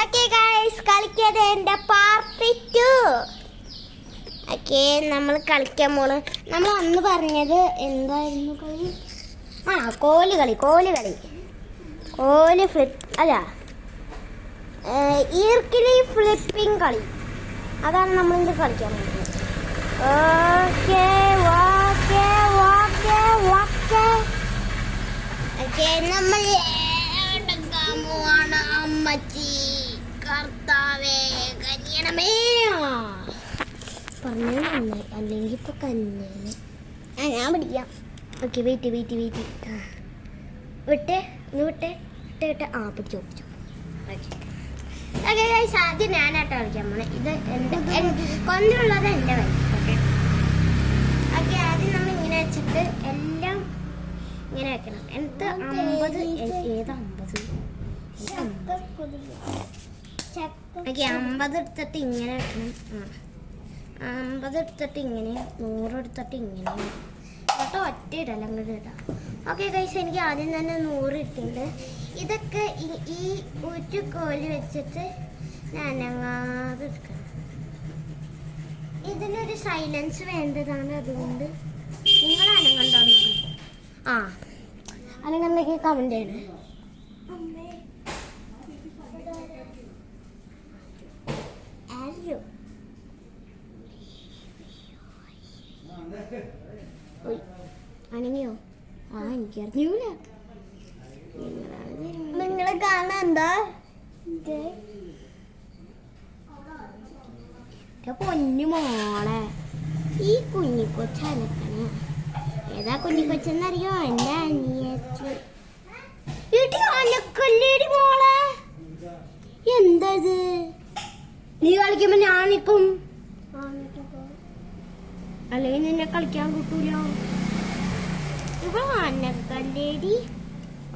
Okay guys, കളിക്കാതെ എൻ്റെ part 2. Okay, നമ്മൾ കളിക്കാൻ പോണ്. നമ്മൾ അന്ന് പറഞ്ഞത് എന്തായിരുന്നു കളി? കോല് കളി. കോല് ഫ്ലിപ്പ് അല്ല, ഈർക്കിലി ഫ്ലിപ്പിംഗ് കളി. അതാണ് നമ്മളിത് കളിക്കാൻ പോകുന്നത്. ഓക്കെ നമ്മൾ എടുക്കാൻ പോവാണ്. അമ്മച്ചി കർത്താവേ കനിയണമേ പറഞ്ഞു, അല്ലെങ്കിൽ ഇപ്പൊ കഞ്ഞാണ്. ഞാൻ പിടിക്കാം. ഓക്കെ, വെയിറ്റ് വിട്ടേ. പിടിച്ചോ. ഓക്കെ ഗൈസ്, ആദ്യം ഞാനായിട്ട് കളിക്കാൻ പോണേ. ഇത് എൻ്റെ കൊണ്ടുള്ളത് എൻ്റെ കൈ. ഓക്കെ, ആദ്യം നമ്മൾ ഇങ്ങനെ വെച്ചിട്ട് എല്ലാം ഇങ്ങനെ വെക്കണം. എന്നിട്ട് 50 ഏത് 50 ഓക്കെ, 50 എടുത്തിട്ട് ഇങ്ങനെ വെക്കണം. 50 എടുത്തിട്ട് ഇങ്ങനെ, 100 എടുത്തിട്ട് ഇങ്ങനെ, എന്നിട്ട് ഒറ്റ ഇടല അങ്ങോട്ട് ഇടാം. ഓക്കെ ഗൈസ്, എനിക്ക് ആദ്യം തന്നെ 100 ഇട്ടിട്ടുണ്ട്. ഇതൊക്കെ ഈ ഒരു കോല് വെച്ചിട്ട് ഞാൻ അനങ്ങാതെ എടുക്കണം. ഇതിനൊരു സൈലൻസ് വേണ്ടതാണ്, അതുകൊണ്ട് നിങ്ങൾ അനങ്ങണ്ടോന്ന് അനങ്ങണ്ടെങ്കിൽ കമന്റ് ചെയ്യണേ. അനങ്ങിയോ? എനിക്കറിഞ്ഞൂല. നിങ്ങളെ കാണാൻ എന്താ പൊന്നു മോളെ, ഈ കുഞ്ഞിക്കൊച്ചനക്കണ ഏതാ കുഞ്ഞിക്കൊച്ചെന്നറിയോ? എൻ്റെ അനിയത്തി. അനക്കല്ലേടി മോളെ, എന്താ ഇത്? നീ കളിക്കുമ്പോ ഞാനിക്കും, അല്ലെങ്കിൽ നിന്നെ കളിക്കാൻ കിട്ടൂലോ. ഇപ്പൊ അനക്കല്ലേടി.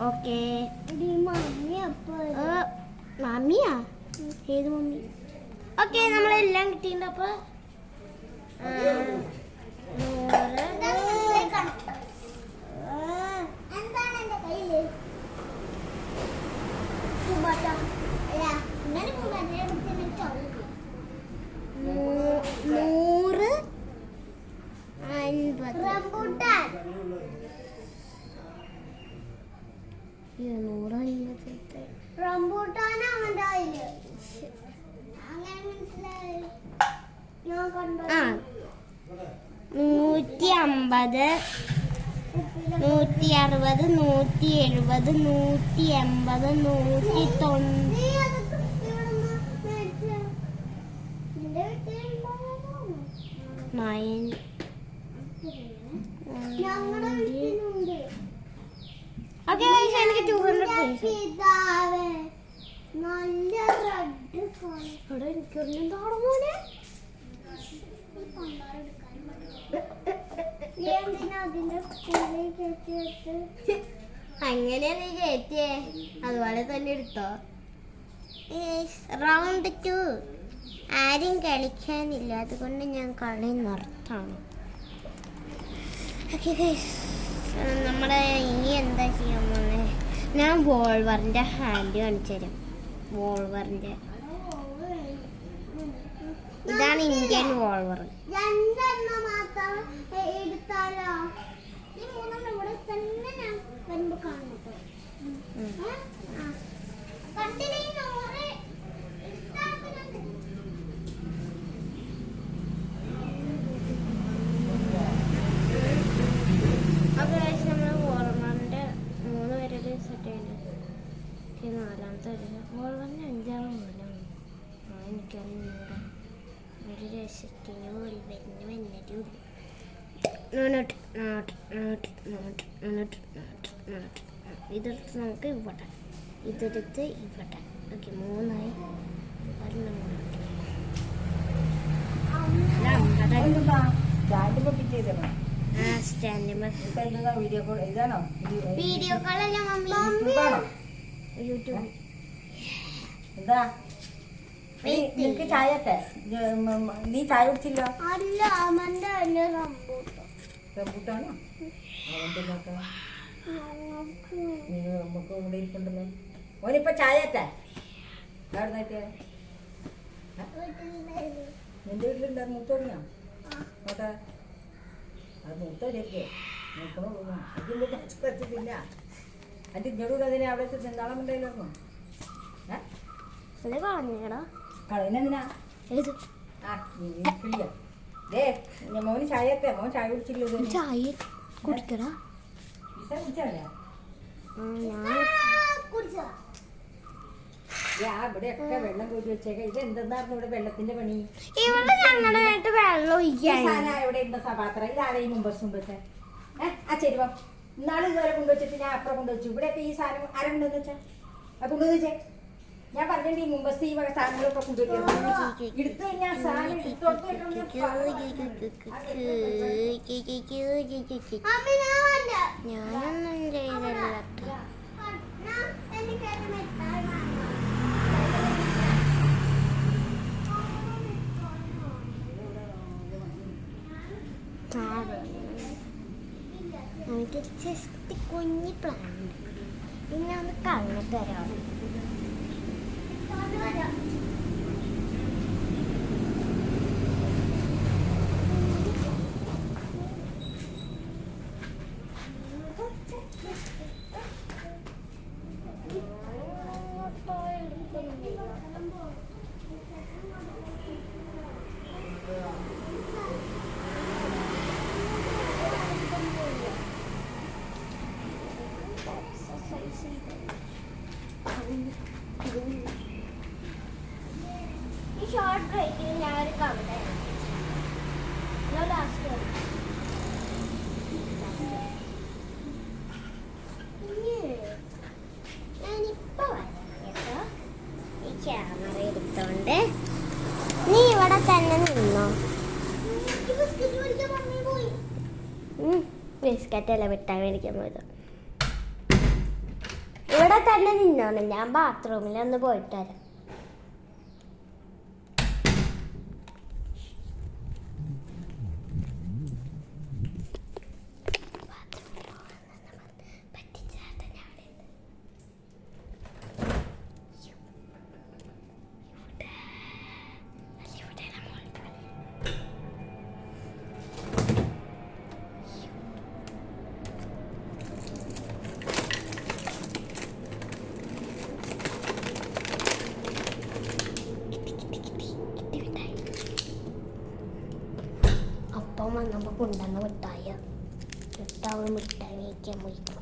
ഓക്കെ, മമ്മിയാ? ഏത് മമ്മി? ഓക്കെ, നമ്മളെല്ലാം കിട്ടിയിട്ടുണ്ട്. അപ്പൊ 150, 160, 170, 180, 190. ഓക്കെ, എനിക്ക് 200 അങ്ങനെ നീ കയറ്റിയേ, അതുപോലെ തന്നെ എടുത്തോ. റൗണ്ട് 2 ആരും കളിക്കാനില്ല, അതുകൊണ്ട് ഞാൻ കളി നിർത്താണ്. നമ്മുടെ ഇനി എന്താ ചെയ്യാൻ പോണേ? ഞാൻ വോൾവറിന്റെ ഹാൻഡ് കാണിച്ചു തരാം. വോൾവറിന്റെ ഇതാണ് ഇന്ത്യൻ വോൾവർ. നാലാമത്തെ വോൾവറിന്റെ 5-ാമത്തെ മൂലം എനിക്കറിഞ്ഞൂടാ. ഒരു രസത്തിന് ഇതെടുത്ത് നമുക്ക് ഇവിടെ, ഇതെടുത്ത് ഇവിടെ. ഓക്കെ, 3ആയി. വീഡിയോ കോളല്ല മമ്മി, യൂട്യൂബ്. എന്താ നിനക്ക് ചായ? നീ ചായ കുടിച്ചില്ല? അല്ല, റംബൂട്ടാണോ? നമുക്ക് ഇവിടെ ഇരിക്കണ്ടല്ലോ. ഓനിപ്പോ ചായ എവിടുന്നായിട്ട് നിന്റെ വീട്ടിലുണ്ട് അത് മൂത്ത് തുടങ്ങിയോ നോട്ടെ അത് മൂത്ത ശരിക്കേ നോക്കണോ അതിൻ്റെ പറ്റത്തില്ല അത് ഇന്നോട് അതിനെ അവിടെ ചെന്നാളം ഉണ്ടായില്ലായിരുന്നു കളയുന്നെന്തിനാ ആ കിളിയ ദേ മോന് ചായത്തെ മോൻ ചായ കുടിച്ചില്ല ചായ കുടിക്കടാ കുടിച്ചല്ലേ ഇവിടെയൊക്കെ വെള്ളം കൂടി വെച്ചേക്ക ഇത് എന്തെന്നായിരുന്നു ഇവിടെ വെള്ളത്തിന്റെ പണി ഇവിടെ ഞങ്ങളുടെ വീട്ടിൽ വെള്ളം ഒഴിക്കാൻ ഇവിടെ ഇരുന്ന പാത്രം ഇതാണ് ഈ മുമ്പത്തെ ആ ചെരുവം ഇന്നാള് ഇതുവരെ കൊണ്ടുവച്ചിട്ട് ഞാൻ അപ്പുറം കൊണ്ടുവച്ചു ഇവിടെയൊക്കെ ഈ സാധനം ആരെ കൊണ്ടുവന്ന് വെച്ചാ അത് കൊണ്ടുവന്ന് വെച്ചേ ഞാൻ പറഞ്ഞിട്ട് ഈ മുമ്പത്തെ ഈ വക സാധനങ്ങളൊക്കെ കൊണ്ടുവയ്ക്കുന്നത് എടുത്തു കഴിഞ്ഞാൽ സാധനം ഞാനൊന്നും ചെയ്തല്ല എനിക്ക് ജസ്റ്റ് കുഞ്ഞി പ്ലാൻ ഉണ്ട് പിന്നെ ഒന്ന് കളഞ്ഞിട്ട് തരാം ഈ ഷോർട്ട് ബ്രേക്കിൽ ഞാൻ ഒരു കവിത ലാസ്റ്റ് ഞാനിപ്പോ വരാം കേട്ടോ ഈ ക്യാമറ എടുത്തോണ്ട് നീ ഇവിടെ തന്നെ നിന്നോ ബിസ്ക്കറ്റ് അല്ല മിഠായി മേടിക്കാൻ പോയത് ഇവിടെ തന്നെ നിന്നോണം ഞാൻ ബാത്റൂമിൽ ഒന്ന് പോയിട്ട് വരാം അപ്പം വന്നപ്പോൾ കൊണ്ടുവന്ന മിഠായി മിഠായി വയ്ക്കാൻ പോയിക്കും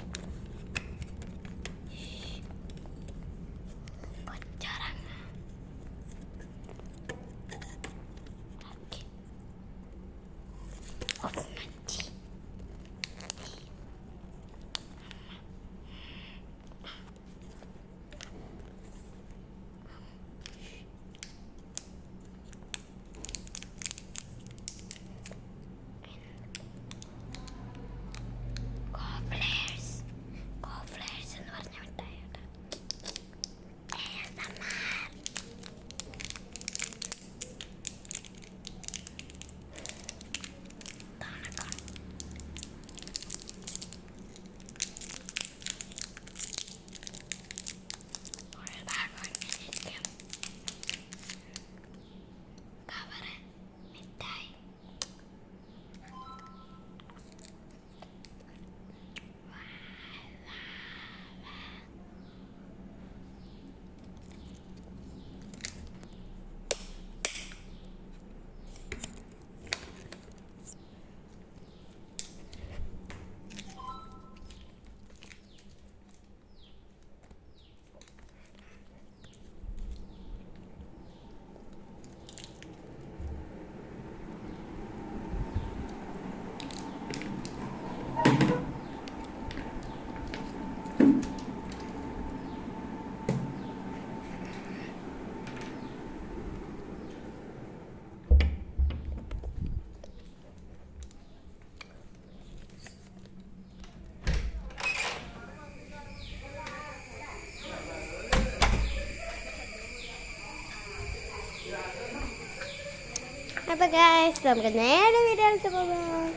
അപ്പോൾ ഗൈസ് നമുക്ക് നേരെ വീട്ടിലേക്ക് പോകാം.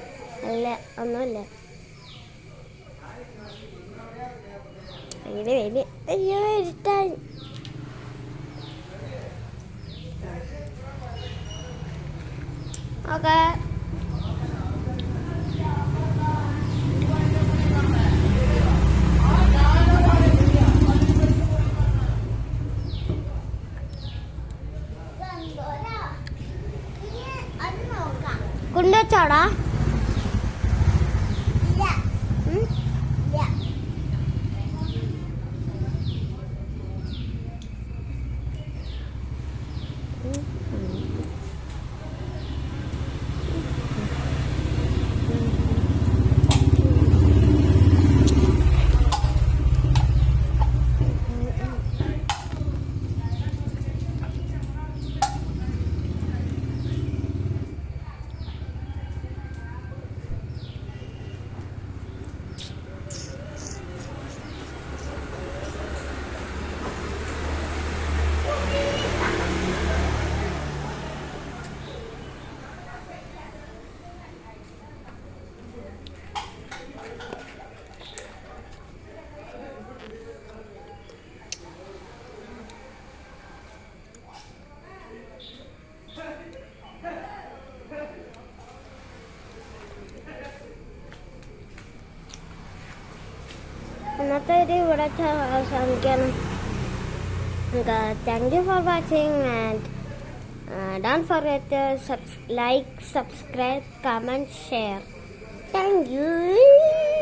അല്ല ഒന്നുമില്ല, അങ്ങനെ വലിയ അയ്യോ ഇരുട്ടായി. ഓക്കെ. കൊണ്ടുവച്ചോടാ? ഇന്നത്തെ ഒരു ഇവിടെ അവസാനിക്കണം. Thank you for watching and don't forget to like, subscribe, comment, share. Thank you.